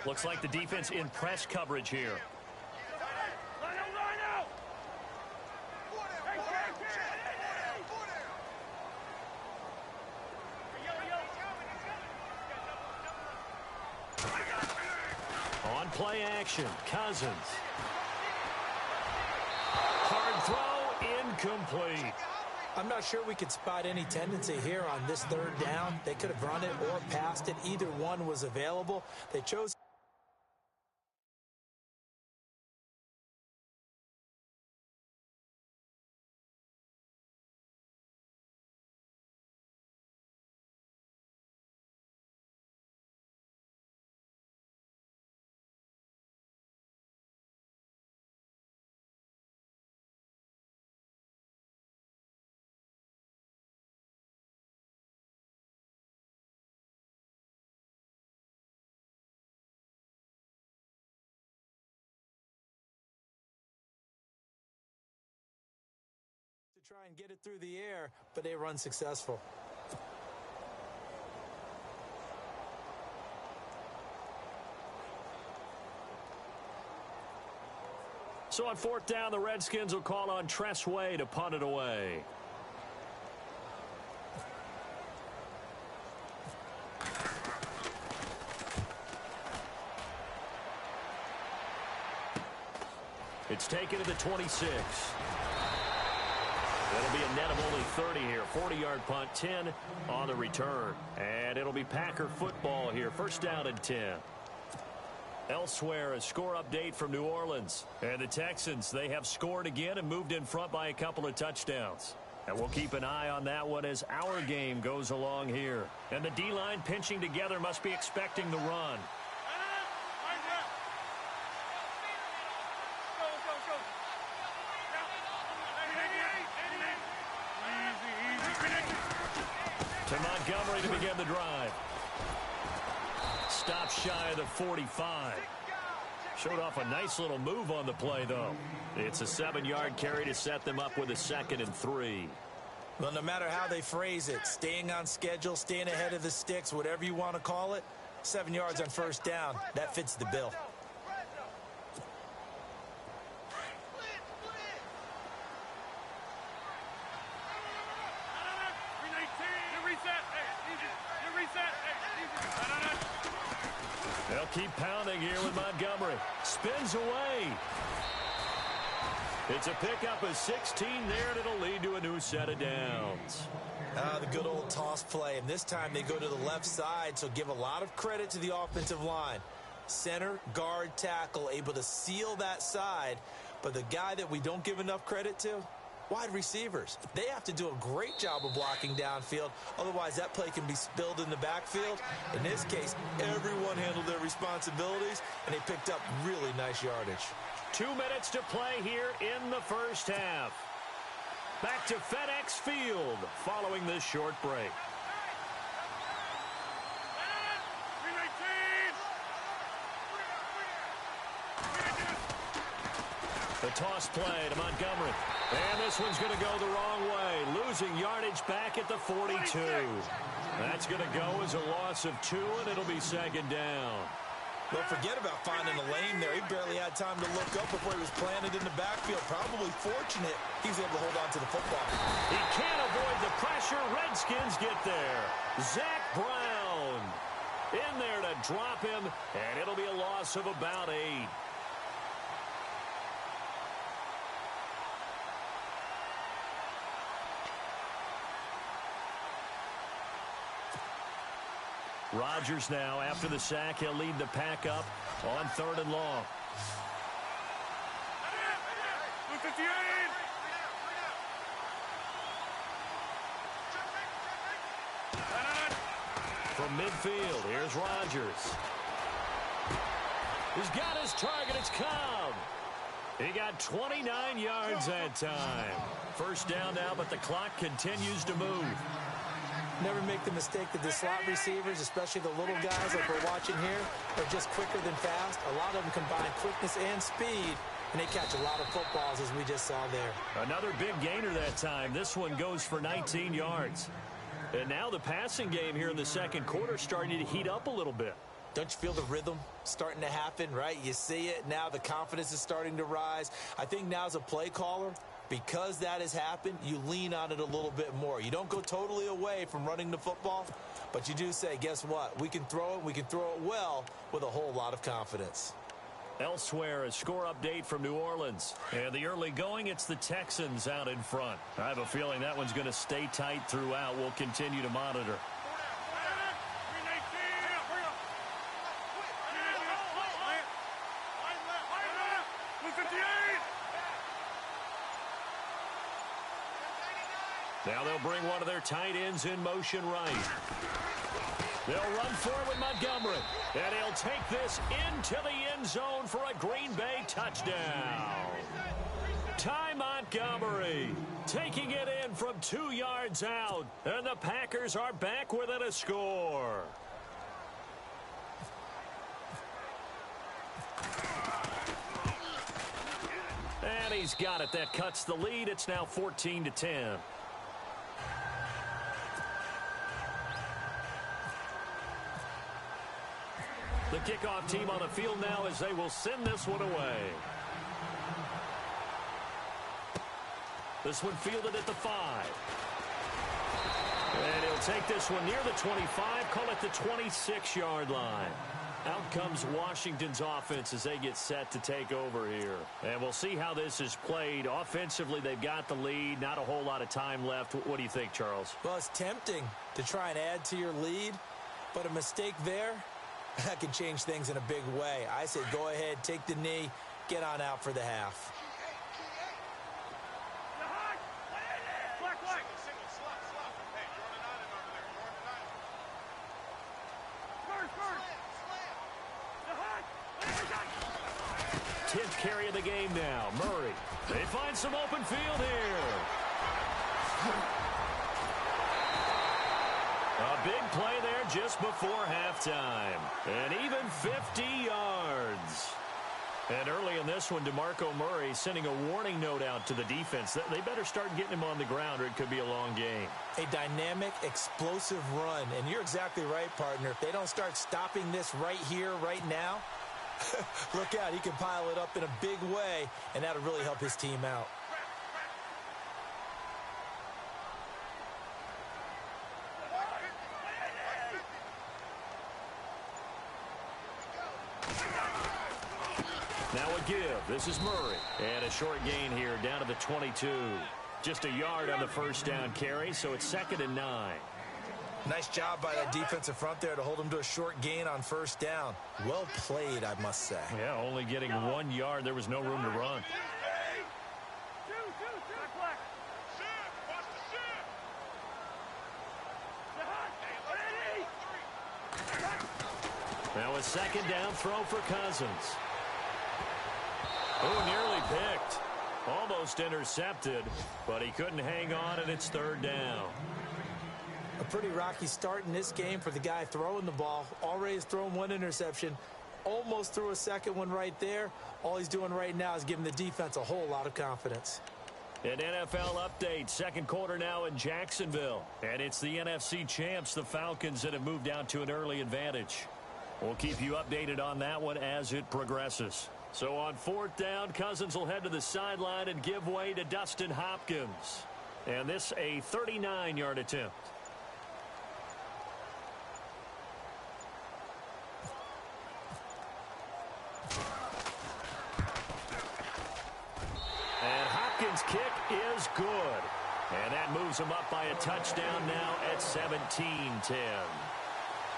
Looks like the defense in press coverage here. On play action, Cousins. Hard throw, incomplete. I'm not sure we could spot any tendency here on this third down. They could have run it or passed it. Either one was available. They chose. Try and get it through the air, but they run successful. So on fourth down, the Redskins will call on Tress Way to punt it away. It's taken to the 26. It'll be a net of only 30 here. 40-yard punt, 10 on the return. And it'll be Packer football here. First down and 10. Elsewhere, a score update from New Orleans. And the Texans, they have scored again and moved in front by a couple of touchdowns. And we'll keep an eye on that one as our game goes along here. And the D-line pinching together must be expecting the run. To Montgomery to begin the drive. Stop shy of the 45. Showed off a nice little move on the play, though. It's a 7-yard carry to set them up with a 2nd and 3. Well, no matter how they phrase it, staying on schedule, staying ahead of the sticks, whatever you want to call it, 7 yards on first down, that fits the bill. They'll keep pounding here with Montgomery. Spins away. It's a pickup of 16 there, and it'll lead to a new set of downs. The good old toss play, and this time they go to the left side, so give a lot of credit to the offensive line. Center, guard, tackle, able to seal that side, but the guy that we don't give enough credit to, wide receivers. They have to do a great job of blocking downfield. Otherwise, that play can be spilled in the backfield. In this case, everyone handled their responsibilities, and they picked up really nice yardage. 2 minutes to play here in the first half. Back to FedEx Field following this short break. The toss play to Montgomery. And this one's going to go the wrong way. Losing yardage back at the 42. That's going to go as a loss of 2, and it'll be 2nd down. Well, forget about finding a lane there. He barely had time to look up before he was planted in the backfield. Probably fortunate he was able to hold on to the football. He can't avoid the pressure. Redskins get there. Zach Brown in there to drop him, and it'll be a loss of about 8. Rodgers now, after the sack, he'll lead the pack up on 3rd and long. From midfield, here's Rodgers. He's got his target, it's Cobb. He got 29 yards that time. First down now, but the clock continues to move. Never make the mistake that the slot receivers, especially the little guys like we're watching here, are just quicker than fast. A lot of them combine quickness and speed, and they catch a lot of footballs, as we just saw there. Another big gainer that time. This one goes for 19 yards. And now the passing game here in the second quarter starting to heat up a little bit. Don't you feel the rhythm starting to happen, right? You see it. Now the confidence is starting to rise. I think now as a play caller, because that has happened, you lean on it a little bit more. You don't go totally away from running the football, but you do say, guess what? We can throw it. We can throw it well with a whole lot of confidence. Elsewhere, a score update from New Orleans. And the early going, it's the Texans out in front. I have a feeling that one's going to stay tight throughout. We'll continue to monitor. Now they'll bring one of their tight ends in motion right. They'll run for it with Montgomery. And he'll take this into the end zone for a Green Bay touchdown. Ty Montgomery taking it in from 2 yards out. And the Packers are back within a score. And he's got it. That cuts the lead. It's now 14-10. The kickoff team on the field now as they will send this one away. This one fielded at the 5. And he'll take this one near the 25, call it the 26-yard line. Out comes Washington's offense as they get set to take over here. And we'll see how this is played. Offensively, they've got the lead. Not a whole lot of time left. What do you think, Charles? Well, it's tempting to try and add to your lead, but a mistake there, that can change things in a big way. I say go ahead, take the knee, get on out for the half. Tenth carry of the game now. Murray. They find some open field here. A big play there just before halftime. And even 50 yards. And early in this one, DeMarco Murray sending a warning note out to the defense. They better start getting him on the ground or it could be a long game. A dynamic, explosive run. And you're exactly right, partner. If they don't start stopping this right here, right now, look out. He can pile it up in a big way, and that'll really help his team out. Now a give. This is Murray. And a short gain here down to the 22. Just a yard on the first down carry, so it's 2nd and 9. Nice job by that defensive front there to hold him to a short gain on first down. Well played, I must say. Yeah, only getting 1 yard. There was no room to run. Now a 2nd down throw for Cousins. Oh, nearly picked. Almost intercepted, but he couldn't hang on, and it's 3rd down. A pretty rocky start in this game for the guy throwing the ball. Already has thrown 1 interception. Almost threw a second one right there. All he's doing right now is giving the defense a whole lot of confidence. An NFL update. 2nd quarter now in Jacksonville. And it's the NFC champs, the Falcons, that have moved out to an early advantage. We'll keep you updated on that one as it progresses. So on 4th down, Cousins will head to the sideline and give way to Dustin Hopkins. And this a 39-yard attempt. And Hopkins' kick is good. And that moves him up by a touchdown now at 17-10.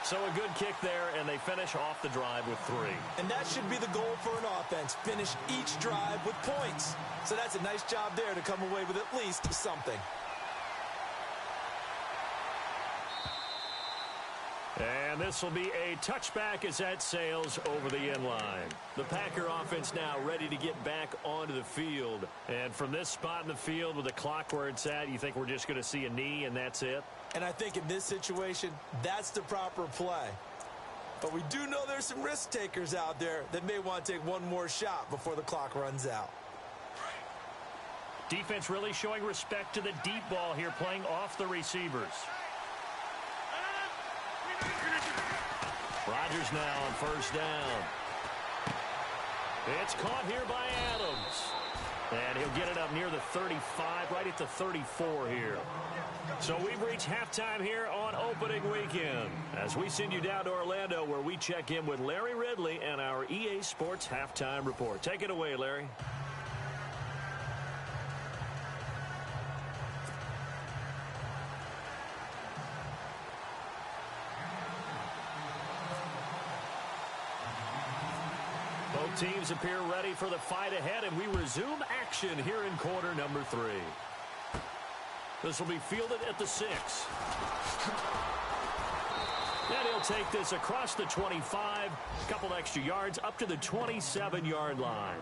So a good kick there, and they finish off the drive with 3. And that should be the goal for an offense. Finish each drive with points. So that's a nice job there to come away with at least something. And this will be a touchback as that sails over the end line. The Packer offense now ready to get back onto the field. And from this spot in the field with the clock where it's at, you think we're just going to see a knee and that's it? And I think in this situation, that's the proper play. But we do know there's some risk takers out there that may want to take one more shot before the clock runs out. Defense really showing respect to the deep ball here, playing off the receivers. Rodgers now on first down. It's caught here by Adams. And he'll get it up near the 35, right at the 34 here. So we've reached halftime here on opening weekend as we send you down to Orlando where we check in with Larry Ridley and our EA Sports Halftime Report. Take it away, Larry. Both teams appear ready for the fight ahead, and we resume action here in quarter number 3. This will be fielded at the 6. And he'll take this across the 25, a couple extra yards up to the 27-yard line.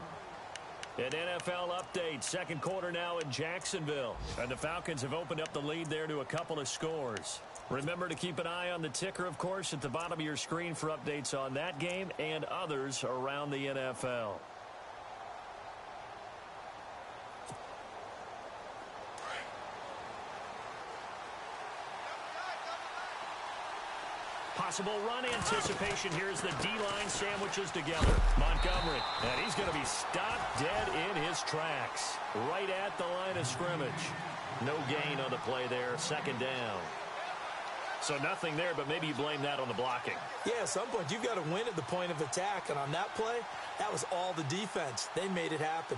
An NFL update, second quarter now in Jacksonville. And the Falcons have opened up the lead there to a couple of scores. Remember to keep an eye on the ticker, of course, at the bottom of your screen for updates on that game and others around the NFL. Possible run anticipation here as the D-line sandwiches together. Montgomery, and he's going to be stopped dead in his tracks. Right at the line of scrimmage. No gain on the play there, second down. So nothing there, but maybe you blame that on the blocking. Yeah, at some point you've got to win at the point of attack, and on that play, that was all the defense. They made it happen.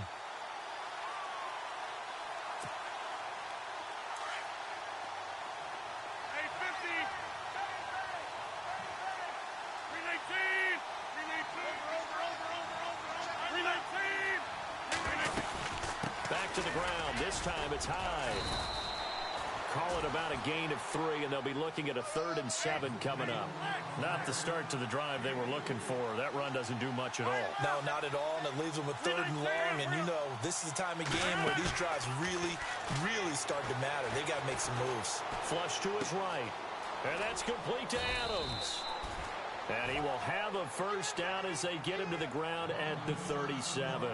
Back to the ground. This time it's high. Call it about a gain of 3, and they'll be looking at a 3rd and 7 coming up. Not the start to the drive they were looking for. That run doesn't do much at all. No, not at all, and it leaves them with 3rd and long, and you know this is the time of game where these drives really, really start to matter. They got to make some moves. Flush to his right, and that's complete to Adams. And he will have a first down as they get him to the ground at the 37.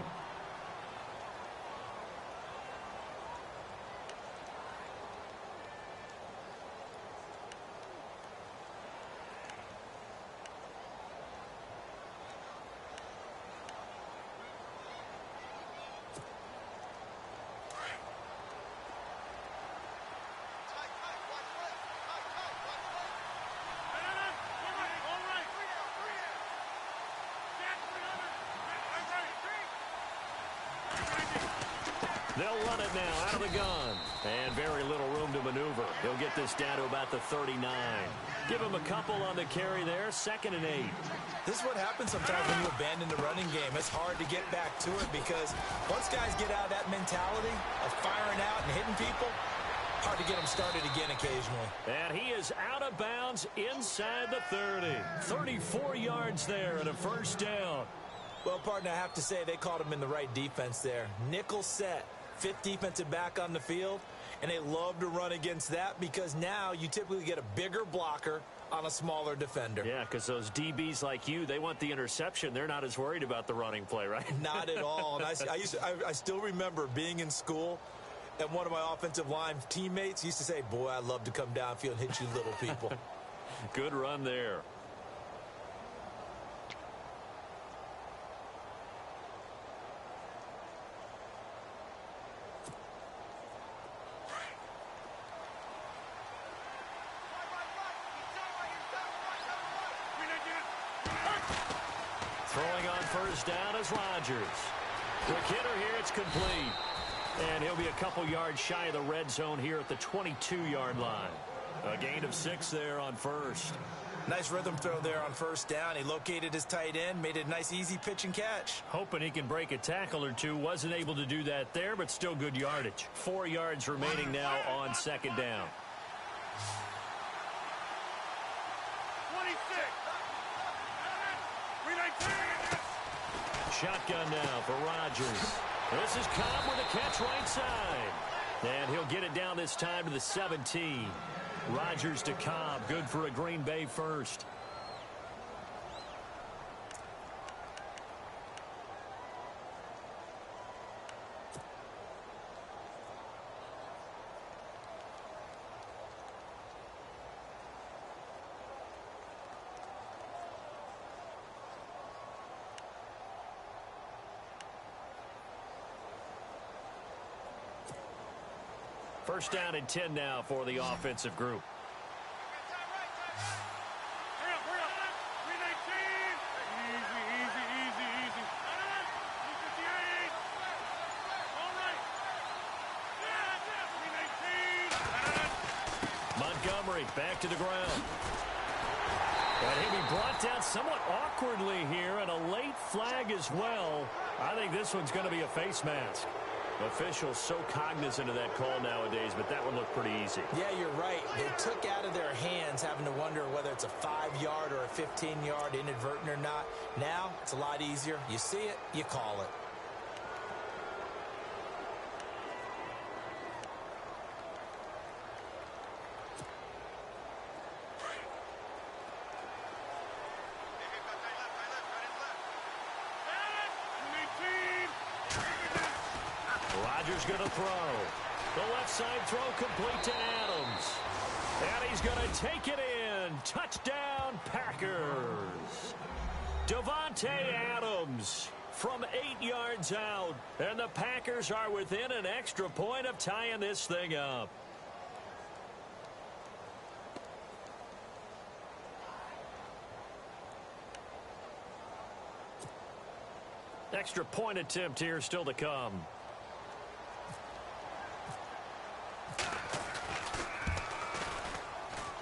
They'll run it now out of the gun. And very little room to maneuver. He'll get this down to about the 39. Give him a couple on the carry there. 2nd and 8. This is what happens sometimes when you abandon the running game. It's hard to get back to it because once guys get out of that mentality of firing out and hitting people, hard to get them started again occasionally. And he is out of bounds inside the 30. 34 yards there and a first down. Well, partner, I have to say they caught him in the right defense there. Nickel set. 5th defensive back on the field, and they love to run against that because now you typically get a bigger blocker on a smaller defender. Yeah, because those DBs like you, they want the interception. They're not as worried about the running play, right? Not at all. And I still remember being in school, and one of my offensive line teammates used to say, boy, I'd love to come downfield and hit you little people. Good run there. Throwing on first down is Rodgers. Quick hitter here, it's complete. And he'll be a couple yards shy of the red zone here at the 22-yard line. A gain of 6 there on first. Nice rhythm throw there on first down. He located his tight end, made it a nice easy pitch and catch. Hoping he can break a tackle or two. Wasn't able to do that there, but still good yardage. 4 yards remaining now on 2nd down. 26. Shotgun now for Rodgers. This is Cobb with a catch right side. And he'll get it down this time to the 17. Rodgers to Cobb. Good for a Green Bay first. First down and 10 now for the offensive group. Montgomery back to the ground. And he'll be brought down somewhat awkwardly here, and a late flag as well. I think this one's going to be a face mask. Officials so cognizant of that call nowadays, but that one looked pretty easy. Yeah, you're right. They took out of their hands having to wonder whether it's a 5-yard or a 15-yard inadvertent or not. Now, it's a lot easier. You see it, you call it. Rodgers going to throw. The left side throw complete to Adams. And he's going to take it in. Touchdown, Packers. Davante Adams from 8 yards out. And the Packers are within an extra point of tying this thing up. Extra point attempt here still to come.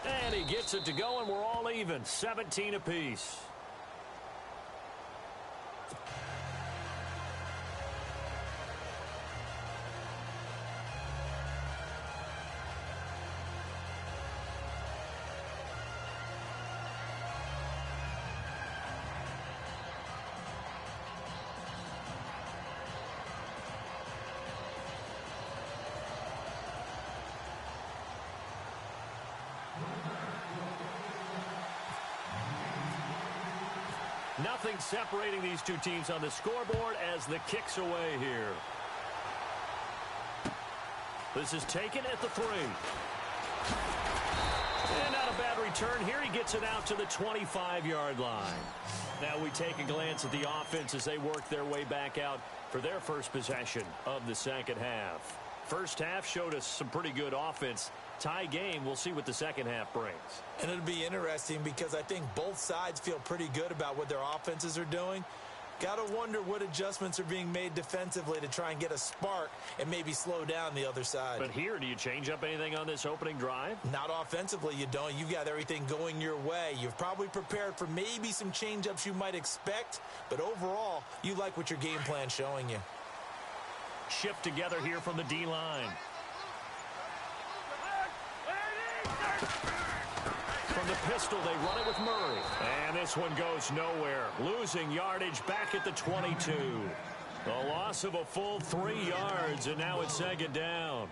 And he gets it to go, and we're all even. 17 apiece. Nothing separating these two teams on the scoreboard as the kick's away here. This is taken at the 3. And not a bad return here. He gets it out to the 25-yard line. Now we take a glance at the offense as they work their way back out for their first possession of the second half. First half showed us some pretty good offense. Tie game, we'll see what the second half brings. And it'll be interesting because I think both sides feel pretty good about what their offenses are doing. Got to wonder what adjustments are being made defensively to try and get a spark and maybe slow down the other side. But here, do you change up anything on this opening drive? Not offensively, you don't. You've got everything going your way. You've probably prepared for maybe some change-ups you might expect, but overall, you like what your game plan's showing you. Shift together here from the D-line. From the pistol, they run it with Murray. And this one goes nowhere. Losing yardage back at the 22. The loss of a full 3 yards, and now it's second down.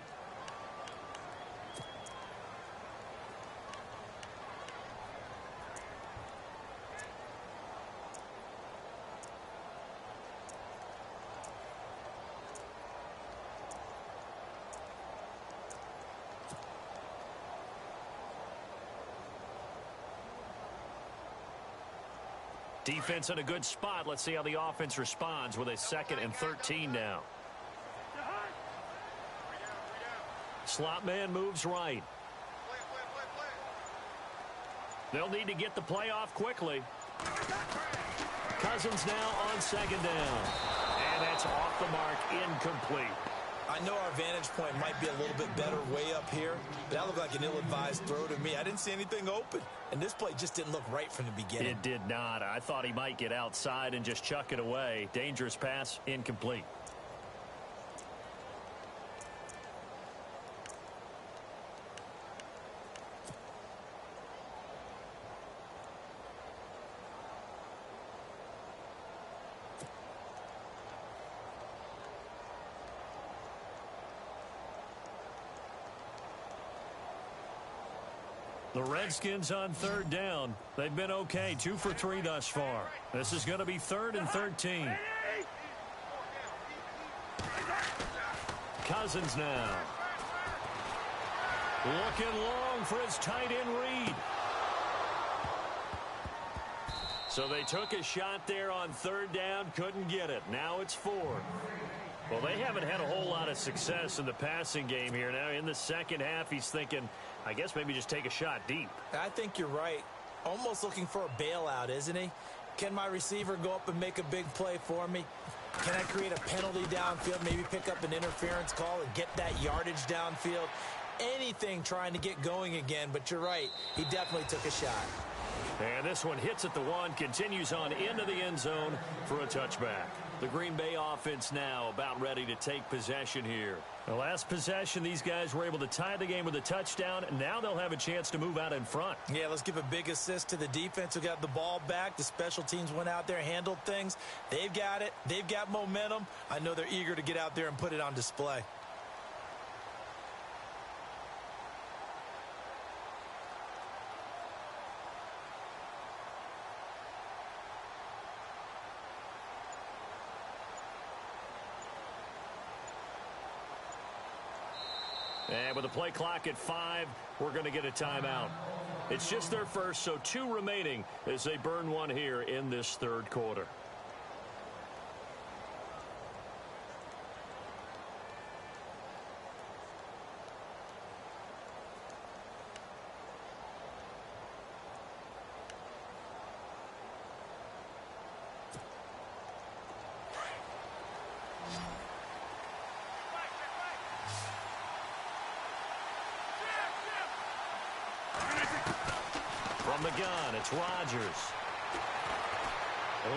Defense in a good spot. Let's see how the offense responds with a 2nd and 13 now. Slot man moves right. They'll need to get the play off quickly. Cousins now on 2nd down. And that's off the mark, incomplete. I know our vantage point might be a little bit better way up here, but that looked like an ill-advised throw to me. I didn't see anything open, and this play just didn't look right from the beginning. It did not. I thought he might get outside and just chuck it away. Dangerous pass, incomplete. The Redskins on 3rd down. They've been okay, 2 for 3 thus far. This is going to be 3rd and 13. Cousins now. Looking long for his tight end Reed. So they took a shot there on 3rd down, couldn't get it. Now it's 4th. Well, they haven't had a whole lot of success in the passing game here. Now, in the second half, he's thinking, I guess maybe just take a shot deep. I think you're right. Almost looking for a bailout, isn't he? Can my receiver go up and make a big play for me? Can I create a penalty downfield, maybe pick up an interference call and get that yardage downfield? Anything trying to get going again, but you're right. He definitely took a shot. And this one hits at the one, continues on into the end zone for a touchback. The Green Bay offense now about ready to take possession here. The last possession, these guys were able to tie the game with a touchdown, and now they'll have a chance to move out in front. Yeah, let's give a big assist to the defense who got the ball back. The special teams went out there, handled things. They've got it. They've got momentum. I know they're eager to get out there and put it on display. And with the play clock at 5, we're going to get a timeout. It's just their first, so 2 remaining as they burn one here in this third quarter. From the gun, it's Rodgers.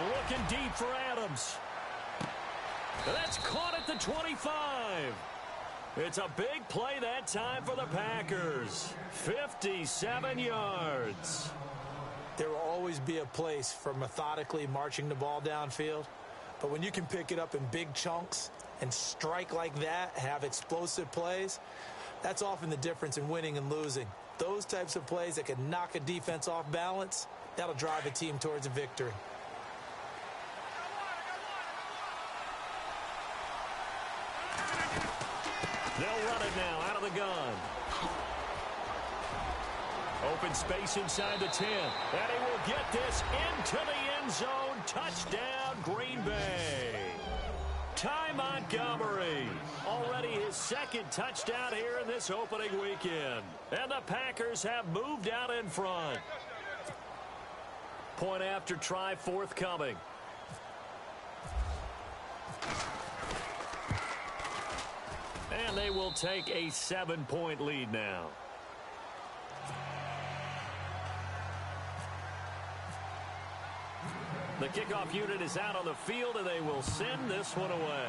Looking deep for Adams. That's caught at the 25. It's a big play that time for the Packers. 57 yards. There will always be a place for methodically marching the ball downfield. But when you can pick it up in big chunks and strike like that, have explosive plays, that's often the difference in winning and losing. Those types of plays that can knock a defense off balance, that'll drive a team towards a victory. They'll run it now out of the gun. Open space inside the 10. And he will get this into the end zone. Touchdown, Green Bay. Ty Montgomery, already his second touchdown here in this opening weekend. And the Packers have moved out in front. Point after try forthcoming. And they will take a 7-point lead now. The kickoff unit is out on the field, and they will send this one away.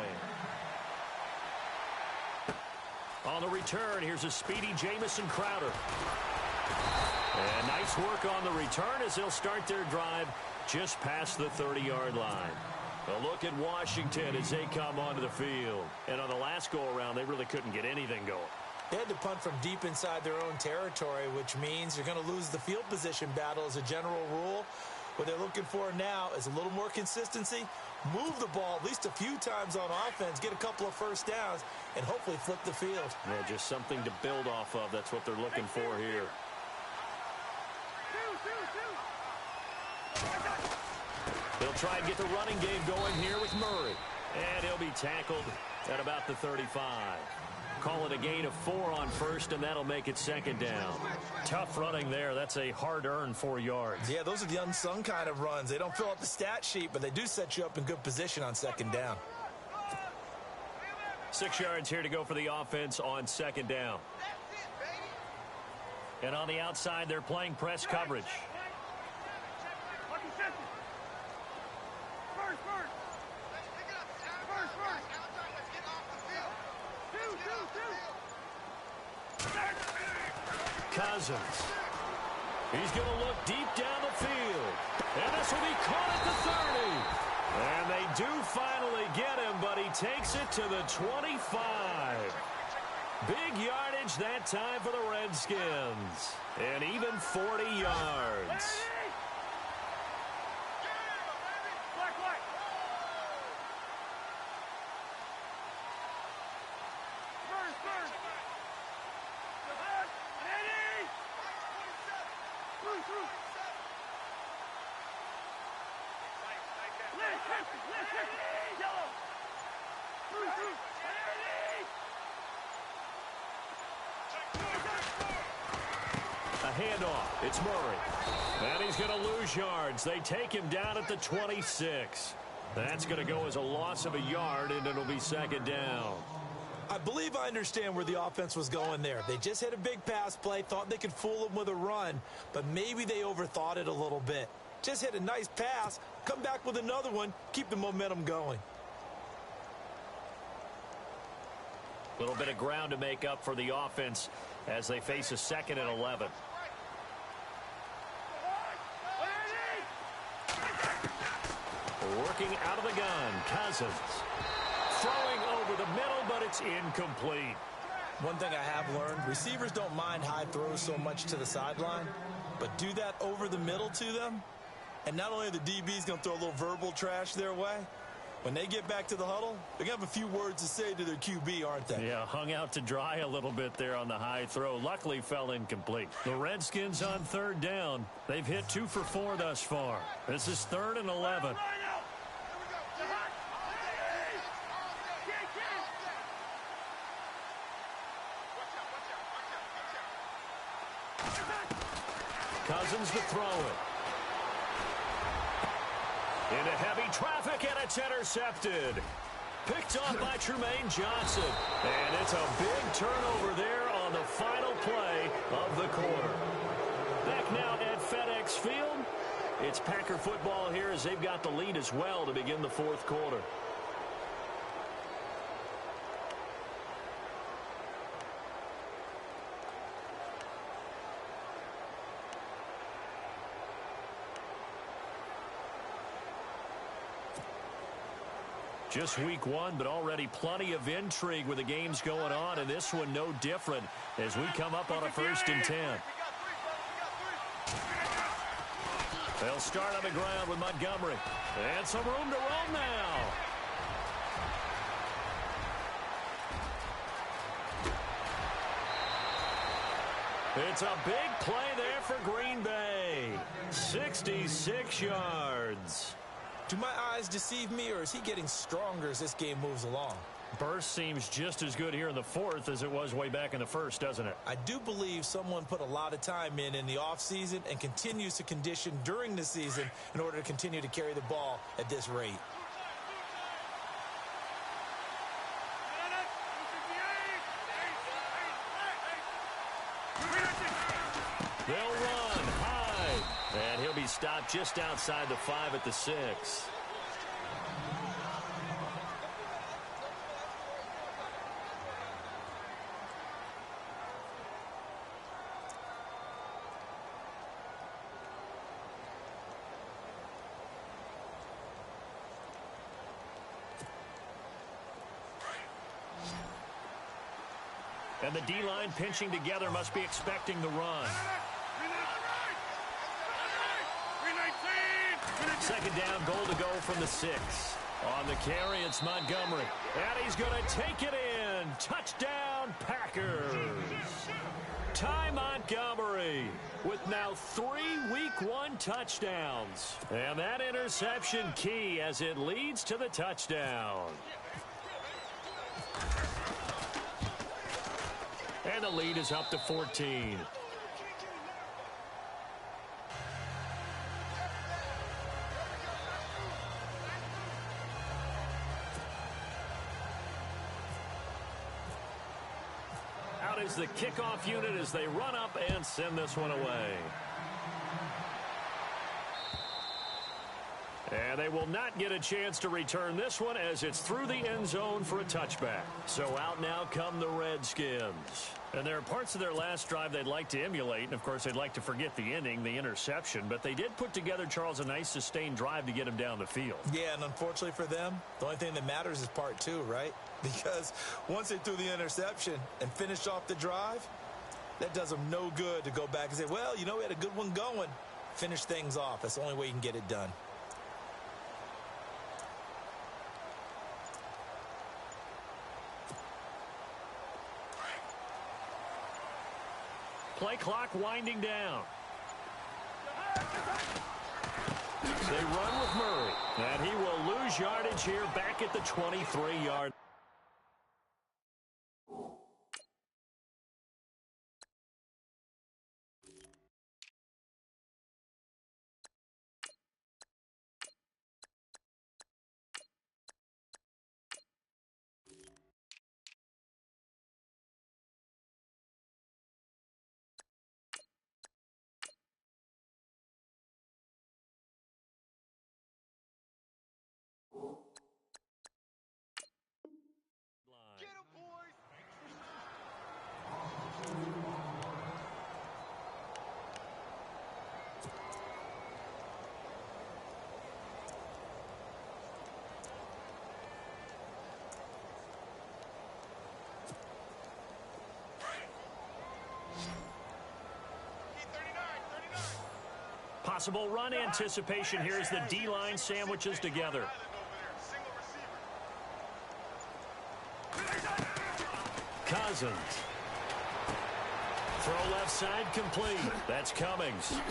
On the return, here's a speedy Jamison Crowder. And nice work on the return as they'll start their drive just past the 30-yard line. A look at Washington as they come onto the field. And on the last go-around, they really couldn't get anything going. They had to punt from deep inside their own territory, which means you're going to lose the field position battle as a general rule. What they're looking for now is a little more consistency, move the ball at least a few times on offense, get a couple of first downs, and hopefully flip the field. Yeah, just something to build off of. That's what they're looking for here. They'll try and get the running game going here with Murray. And he'll be tackled at about the 35. Call it a gain of 4 on first, and that'll make it second down. Tough running there. That's a hard-earned 4 yards. Yeah, those are the unsung kind of runs. They don't fill up the stat sheet, but they do set you up in good position on second down. 6 yards here to go for the offense on second down. And on the outside, they're playing press coverage. Cousins. He's going to look deep down the field. And this will be caught at the 30. And they do finally get him, but he takes it to the 25. Big yardage that time for the Redskins. And even 40 yards. handoff. It's Murray. And he's going to lose yards. They take him down at the 26. That's going to go as a loss of a yard, and it'll be second down. I believe I understand where the offense was going there. They just hit a big pass play, thought they could fool them with a run, but maybe they overthought it a little bit. Just hit a nice pass, come back with another one, keep the momentum going. A little bit of ground to make up for the offense as they face a 2nd and 11. Working out of the gun, Cousins. Throwing over the middle, but it's incomplete. One thing I have learned, receivers don't mind high throws so much to the sideline, but do that over the middle to them, and not only are the DBs going to throw a little verbal trash their way, when they get back to the huddle, they're going to have a few words to say to their QB, aren't they? Yeah, hung out to dry a little bit there on the high throw. Luckily fell incomplete. The Redskins on 3rd down. They've hit 2 for 4 thus far. This is 3rd and 11. Cousins to throw it. Into heavy traffic, and it's intercepted. Picked off by Tremaine Johnson. And it's a big turnover there on the final play of the quarter. Back now at FedEx Field. It's Packer football here as they've got the lead as well to begin the 4th quarter. Just week 1, but already plenty of intrigue with the games going on, and this one no different as we come up on a 1st and 10. They'll start on the ground with Montgomery. And some room to roam now. It's a big play there for Green Bay. 66 yards. Do my eyes deceive me, or is he getting stronger as this game moves along? Burst seems just as good here in the 4th as it was way back in the 1st, doesn't it? I do believe someone put a lot of time in the offseason and continues to condition during the season in order to continue to carry the ball at this rate. They'll run high, and he'll be stopped just outside the 5 at the 6. And the D-line pinching together must be expecting the run. 2nd down, goal to go from the 6. On the carry, it's Montgomery. And he's going to take it in. Touchdown, Packers. Ty Montgomery with now 3 Week 1 touchdowns. And that interception key as it leads to the touchdown. And the lead is up to 14. Out is the kickoff unit as they run up and send this one away. And they will not get a chance to return this one as it's through the end zone for a touchback. So out now come the Redskins. And there are parts of their last drive they'd like to emulate. And, of course, they'd like to forget the inning, the interception. But they did put together, Charles, a nice sustained drive to get him down the field. Yeah, and unfortunately for them, the only thing that matters is part 2, right? Because once they threw the interception and finished off the drive, that does them no good to go back and say, well, you know, we had a good one going. Finish things off. That's the only way you can get it done. Play clock winding down. They run with Murray, and he will lose yardage here back at the 23-yard. Possible run anticipation here as the D-line sandwiches together. Cousins. Throw left side complete. That's Cummings. And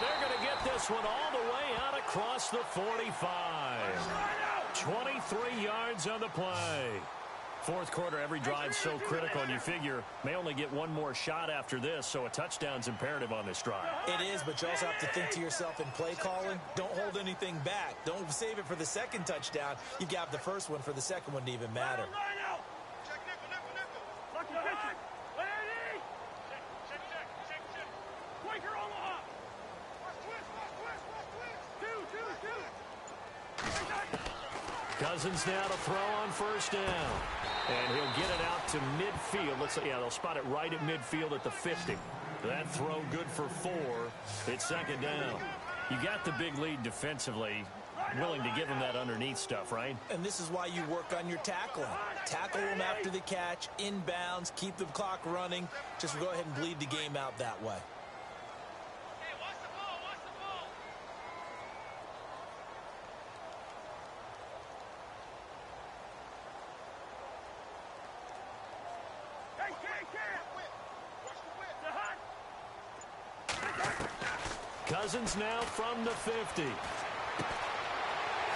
they're going to get this one all the way out across the 45. 23 yards on the play. Fourth quarter, every drive so critical, and you figure may only get one more shot after this, so a touchdown's imperative on this drive. It is, but you also have to think to yourself in play calling, don't hold anything back. Don't save it for the second touchdown. You got the first one for the second one to even matter. Cousins now to throw on first down. And he'll get it out to midfield. Let's say, yeah, they'll spot it right at midfield at the 50. That throw good for 4. It's second down. You got the big lead defensively. Willing to give him that underneath stuff, right? And this is why you work on your tackling. Tackle him after the catch, inbounds, keep the clock running. Just go ahead and bleed the game out that way. Cousins now from the 50.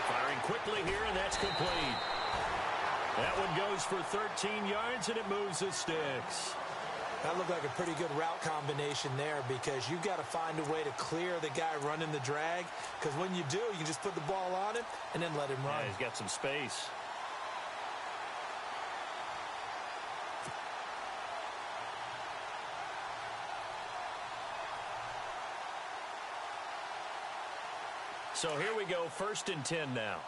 Firing quickly here, and that's complete. That one goes for 13 yards, and it moves the sticks. That looked like a pretty good route combination there because you've got to find a way to clear the guy running the drag, because when you do, you can just put the ball on him and then let him run. Yeah, he's got some space. So here we go, 1st and 10 now.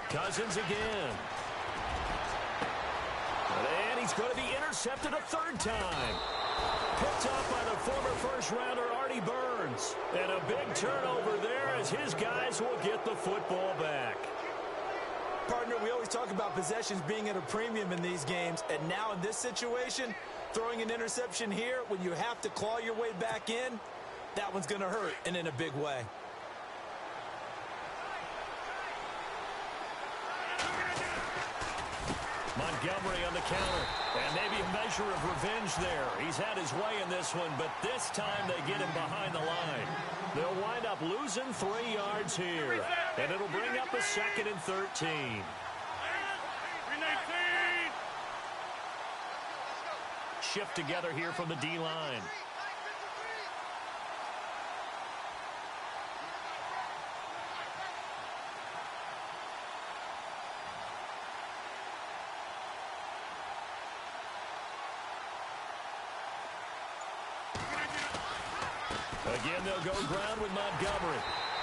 Cousins again. And he's going to be intercepted a third time. Picked off by the former first-rounder Artie Burns. And a big turnover there as his guys will get the football back. Partner, we always talk about possessions being at a premium in these games. And now in this situation, throwing an interception here when you have to claw your way back in, that one's going to hurt, and in a big way. Montgomery on the counter, and maybe a measure of revenge there. He's had his way in this one, but this time they get him behind the line. They'll wind up losing 3 yards here, and it'll bring up a 2nd and 13. Shift together here from the D-line. Again, they'll go ground with Montgomery.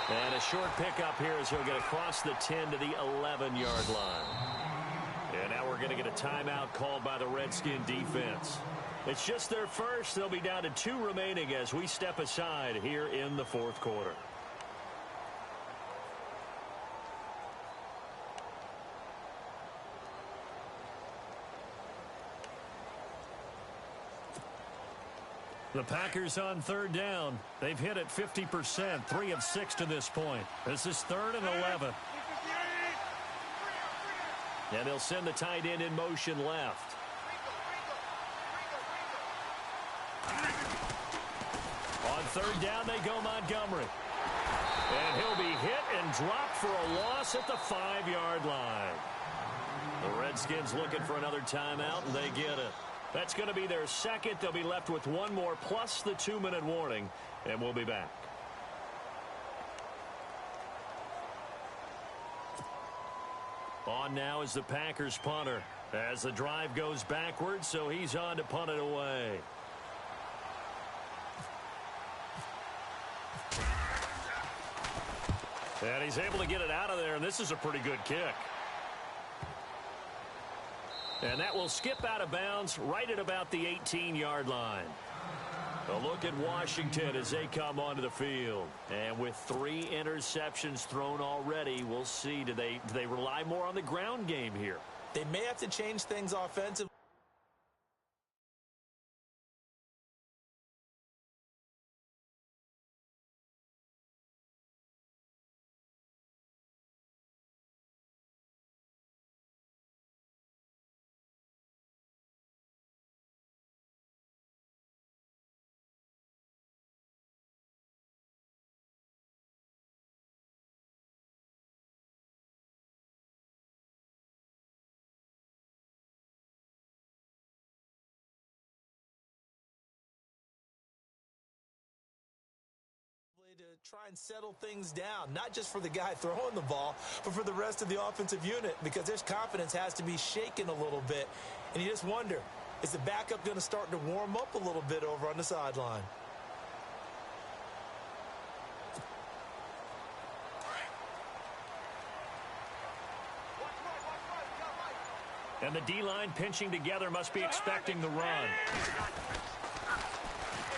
And a short pickup here as he'll get across the 10 to the 11-yard line. And now we're going to get a timeout called by the Redskin defense. It's just their first. They'll be down to 2 remaining as we step aside here in the fourth quarter. The Packers on 3rd down. They've hit it 50%, 3 of 6 to this point. This is 3rd and 11. And they'll send the tight end in motion left. On 3rd down, they go Montgomery. And he'll be hit and dropped for a loss at the 5-yard line. The Redskins looking for another timeout, and they get it. That's going to be their second. They'll be left with 1 more plus the 2-minute warning, and we'll be back. On now is the Packers punter as the drive goes backwards, so he's on to punt it away. And he's able to get it out of there, and this is a pretty good kick. And that will skip out of bounds right at about the 18-yard line. A look at Washington as they come onto the field. And with 3 interceptions thrown already, we'll see. Do they rely more on the ground game here? They may have to change things offensively. to try and settle things down, not just for the guy throwing the ball, but for the rest of the offensive unit, because their confidence has to be shaken a little bit. And you just wonder, is the backup going to start to warm up a little bit over on the sideline? And the D-line pinching together must be expecting the run.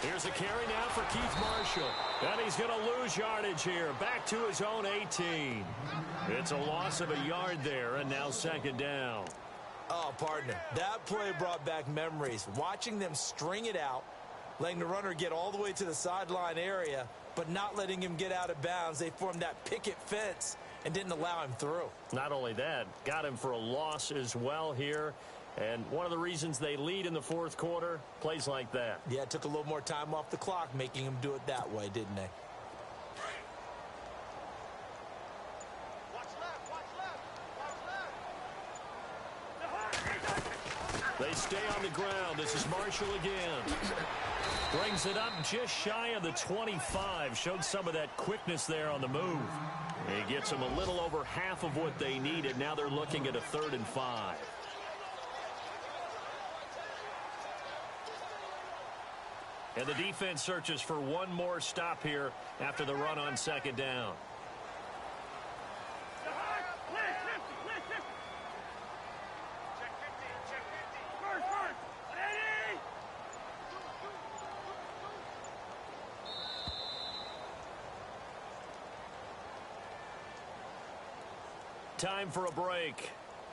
Here's a carry now for Keith Marshall. And he's going to lose yardage here. Back to his own 18. It's a loss of a yard there, and now second down. Oh, partner, that play brought back memories. Watching them string it out, letting the runner get all the way to the sideline area, but not letting him get out of bounds. They formed that picket fence and didn't allow him through. Not only that, got him for a loss as well here. And one of the reasons they lead in the fourth quarter, plays like that. Yeah, it took a little more time off the clock, making him do it that way, didn't they? They stay on the ground. This is Marshall again. Brings it up just shy of the 25. Showed some of that quickness there on the move. He gets them a little over half of what they needed. Now they're looking at a 3rd and 5. And the defense searches for one more stop here after the run on second down. Time for a break.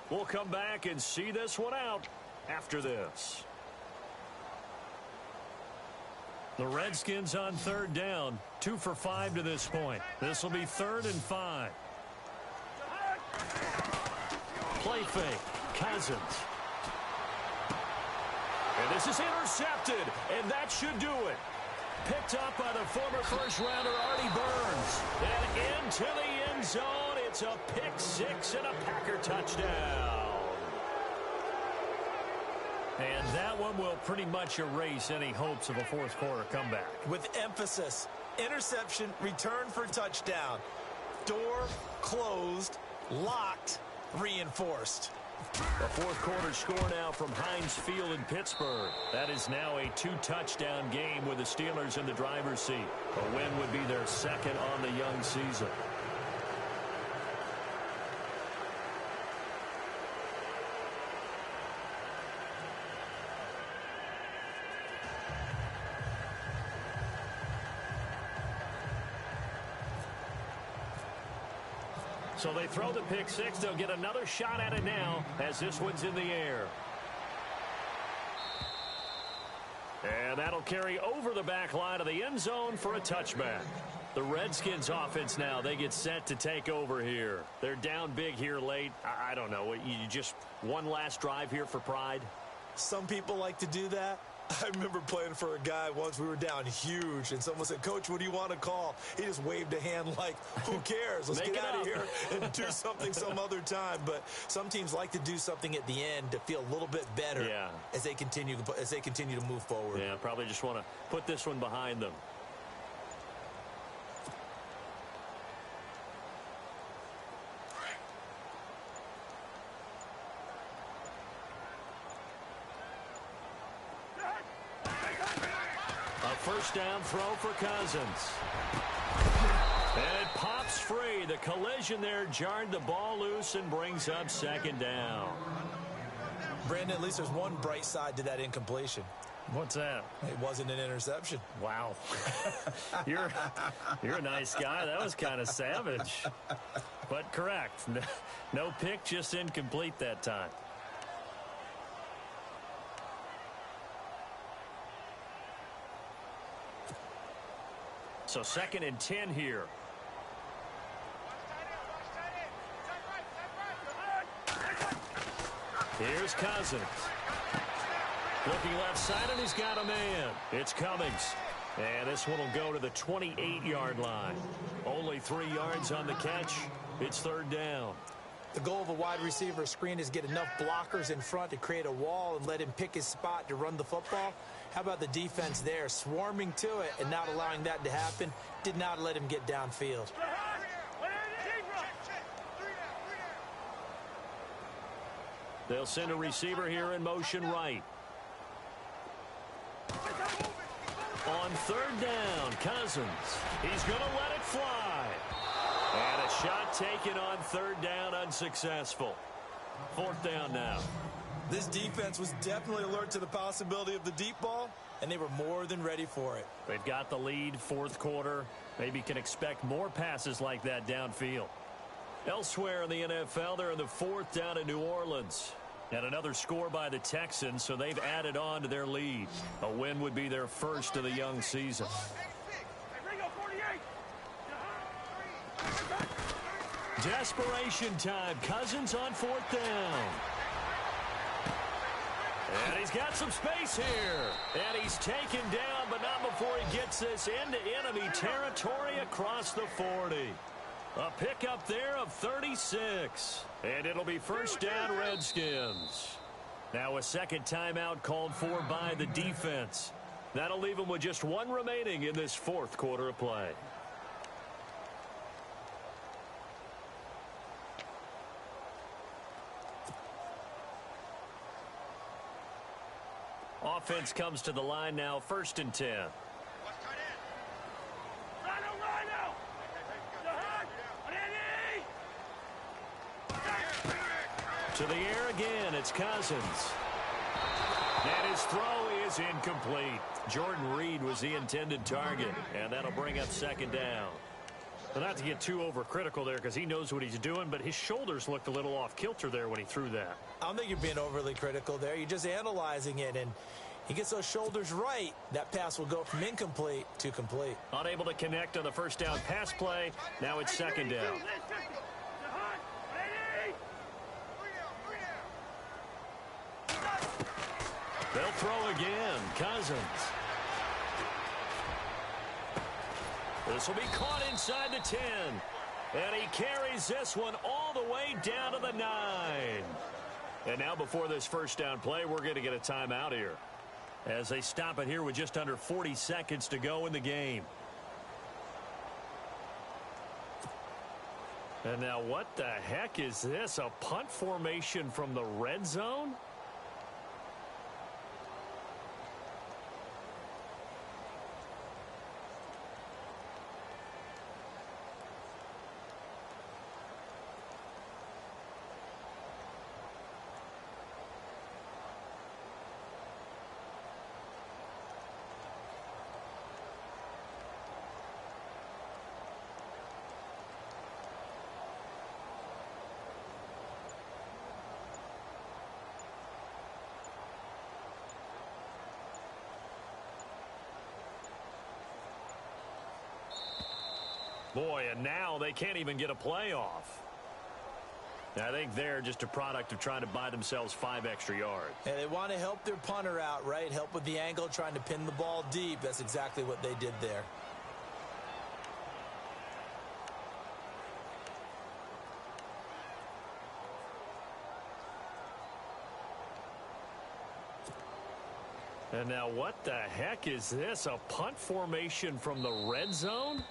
We'll come back and see this one out after this. The Redskins on 3rd down. 2 for 5 to this point. This will be 3rd and 5. Play fake. Cousins. And this is intercepted. And that should do it. Picked up by the former first-rounder Artie Burns. And into the end zone. It's a pick six and a Packer touchdown. And that one will pretty much erase any hopes of a fourth quarter comeback. With emphasis, interception, return for touchdown. Door closed, locked, reinforced. A fourth quarter score now from Heinz Field in Pittsburgh. That is now a 2-touchdown game with the Steelers in the driver's seat. A win would be their second on the young season. So they throw the pick six. They'll get another shot at it now as this one's in the air. And that'll carry over the back line of the end zone for a touchback. The Redskins offense now, they get set to take over here. They're down big here late. I don't know. You just one last drive here for pride? Some people like to do that. I remember playing for a guy once. We were down huge, and someone said, "Coach, what do you want to call?" He just waved a hand like, who cares? Let's get out of here and do something some other time. But some teams like to do something at the end to feel a little bit better as they continue to move forward. Yeah, probably just want to put this one behind them. First down throw for Cousins. And it pops free. The collision there jarred the ball loose and brings up second down. Brandon, at least there's one bright side to that incompletion. What's that? It wasn't an interception. Wow. You're a nice guy. That was kind of savage. But correct. No pick, just incomplete that time. So 2nd and 10 here. Here's Cousins. Looking left side, and he's got a man. It's Cummings. And this one will go to the 28-yard line. Only 3 yards on the catch. It's 3rd down. The goal of a wide receiver screen is get enough blockers in front to create a wall and let him pick his spot to run the football. How about the defense there, swarming to it and not allowing that to happen? Did not let him get downfield. They'll send a receiver here in motion right. On third down, Cousins. He's going to let it fly. And a shot taken on third down, unsuccessful. Fourth down now. This defense was definitely alert to the possibility of the deep ball, and they were more than ready for it. They've got the lead, fourth quarter. Maybe can expect more passes like that downfield. Elsewhere in the NFL, they're in the fourth down in New Orleans. And another score by the Texans, so they've added on to their lead. A win would be their first of the young season. Desperation time. Cousins on fourth down. And he's got some space here. And he's taken down, but not before he gets this into enemy territory across the 40. A pickup there of 36. And it'll be first down, Redskins. Now a second timeout called for by the defense. That'll leave them with just one remaining in this fourth quarter of play. Offense comes to the line now, first and 10. To the air again, it's Cousins. And his throw is incomplete. Jordan Reed was the intended target, and that'll bring up second down. Well, not to get too overcritical there because he knows what he's doing, but his shoulders looked a little off kilter there when he threw that. I don't think you're being overly critical there. You're just analyzing it, and he gets those shoulders right. That pass will go from incomplete to complete. Unable to connect on the first down pass play. Now it's second down. They'll throw again. Cousins. This will be caught inside the 10. And he carries this one all the way down to the 9. And now before this first down play, we're going to get a timeout here, as they stop it here with just under 40 seconds to go in the game. And now what the heck is this? A punt formation from the red zone? Boy, and now they can't even get a play off. I think they're just a product of trying to buy themselves 5 extra yards. And they want to help their punter out, right? Help with the angle, trying to pin the ball deep. That's exactly what they did there. And now what the heck is this? A punt formation from the red zone?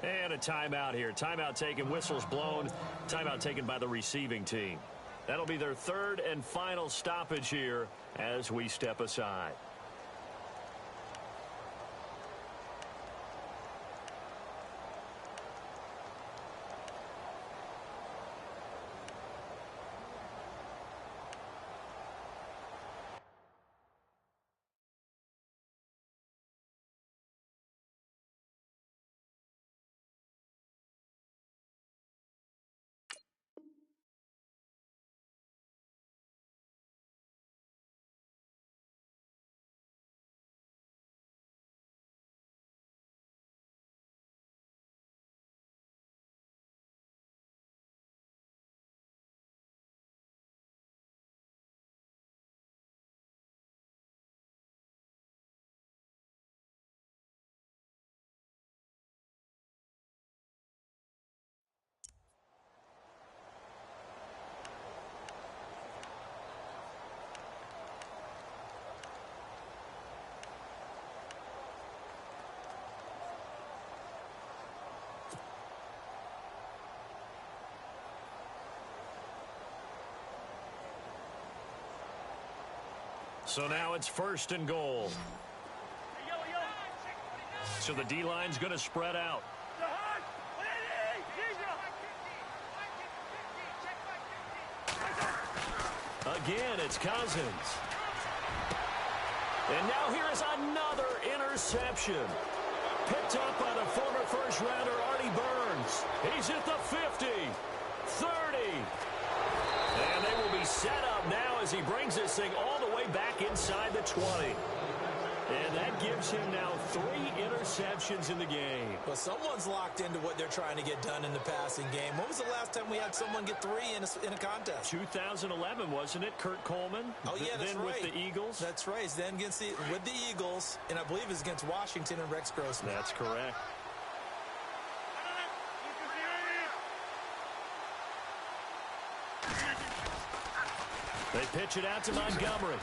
And a timeout here. Timeout taken, whistles blown. Timeout taken by the receiving team. That'll be their third and final stoppage here as we step aside. So now it's 1st and goal. So the D-line's going to spread out. Again, it's Cousins. And now here is another interception. Picked up by the former first-rounder Artie Burns. He's at the 50, 30. And they will be set up now as he brings this thing all the way back inside the 20. And that gives him now 3 interceptions in the game. Well, someone's locked into what they're trying to get done in the passing game. When was the last time we had someone get 3 in a contest? 2011, wasn't it? Kurt Coleman? Oh, yeah, that's then right. With the Eagles? That's right. Then with the Eagles, and I believe it's against Washington and Rex Grossman. That's correct. They pitch it out to Montgomery.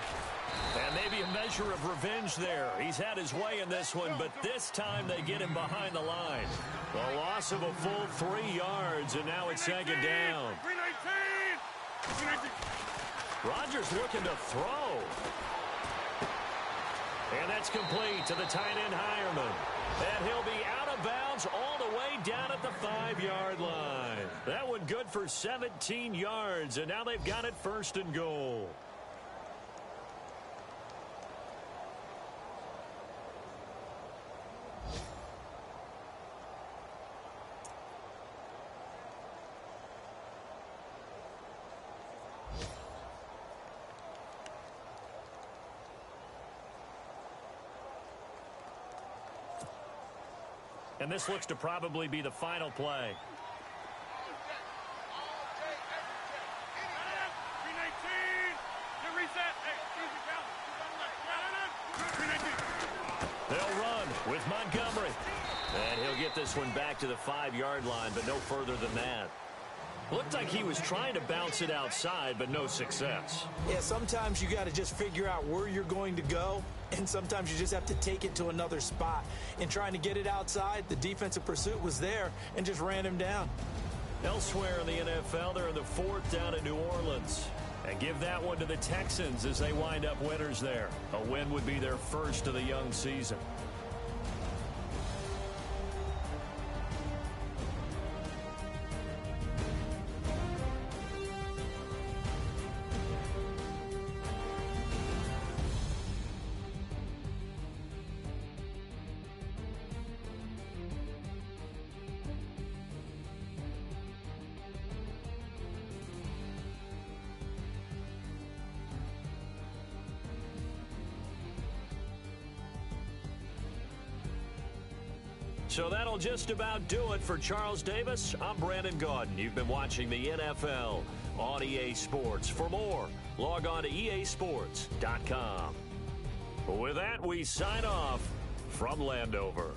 And maybe a measure of revenge there. He's had his way in this one, but this time they get him behind the line. A loss of a full 3 yards, and now it's 2nd down. Rodgers looking to throw. And that's complete to the tight end Hireman. And he'll be out of bounds all the way down at the 5-yard line. That one good for 17 yards, and now they've got it 1st and goal. And this looks to probably be the final play. They'll run with Montgomery. And he'll get this one back to the 5-yard line, but no further than that. Looked like he was trying to bounce it outside, but no success. Yeah, sometimes you got to just figure out where you're going to go, and sometimes you just have to take it to another spot. In trying to get it outside, the defensive pursuit was there and just ran him down. Elsewhere in the NFL, they're in the 4th down at New Orleans. And give that one to the Texans as they wind up winners there. A win would be their first of the young season. So that'll just about do it for Charles Davis. I'm Brandon Gaudin. You've been watching the NFL on EA Sports. For more, log on to easports.com. With that, we sign off from Landover.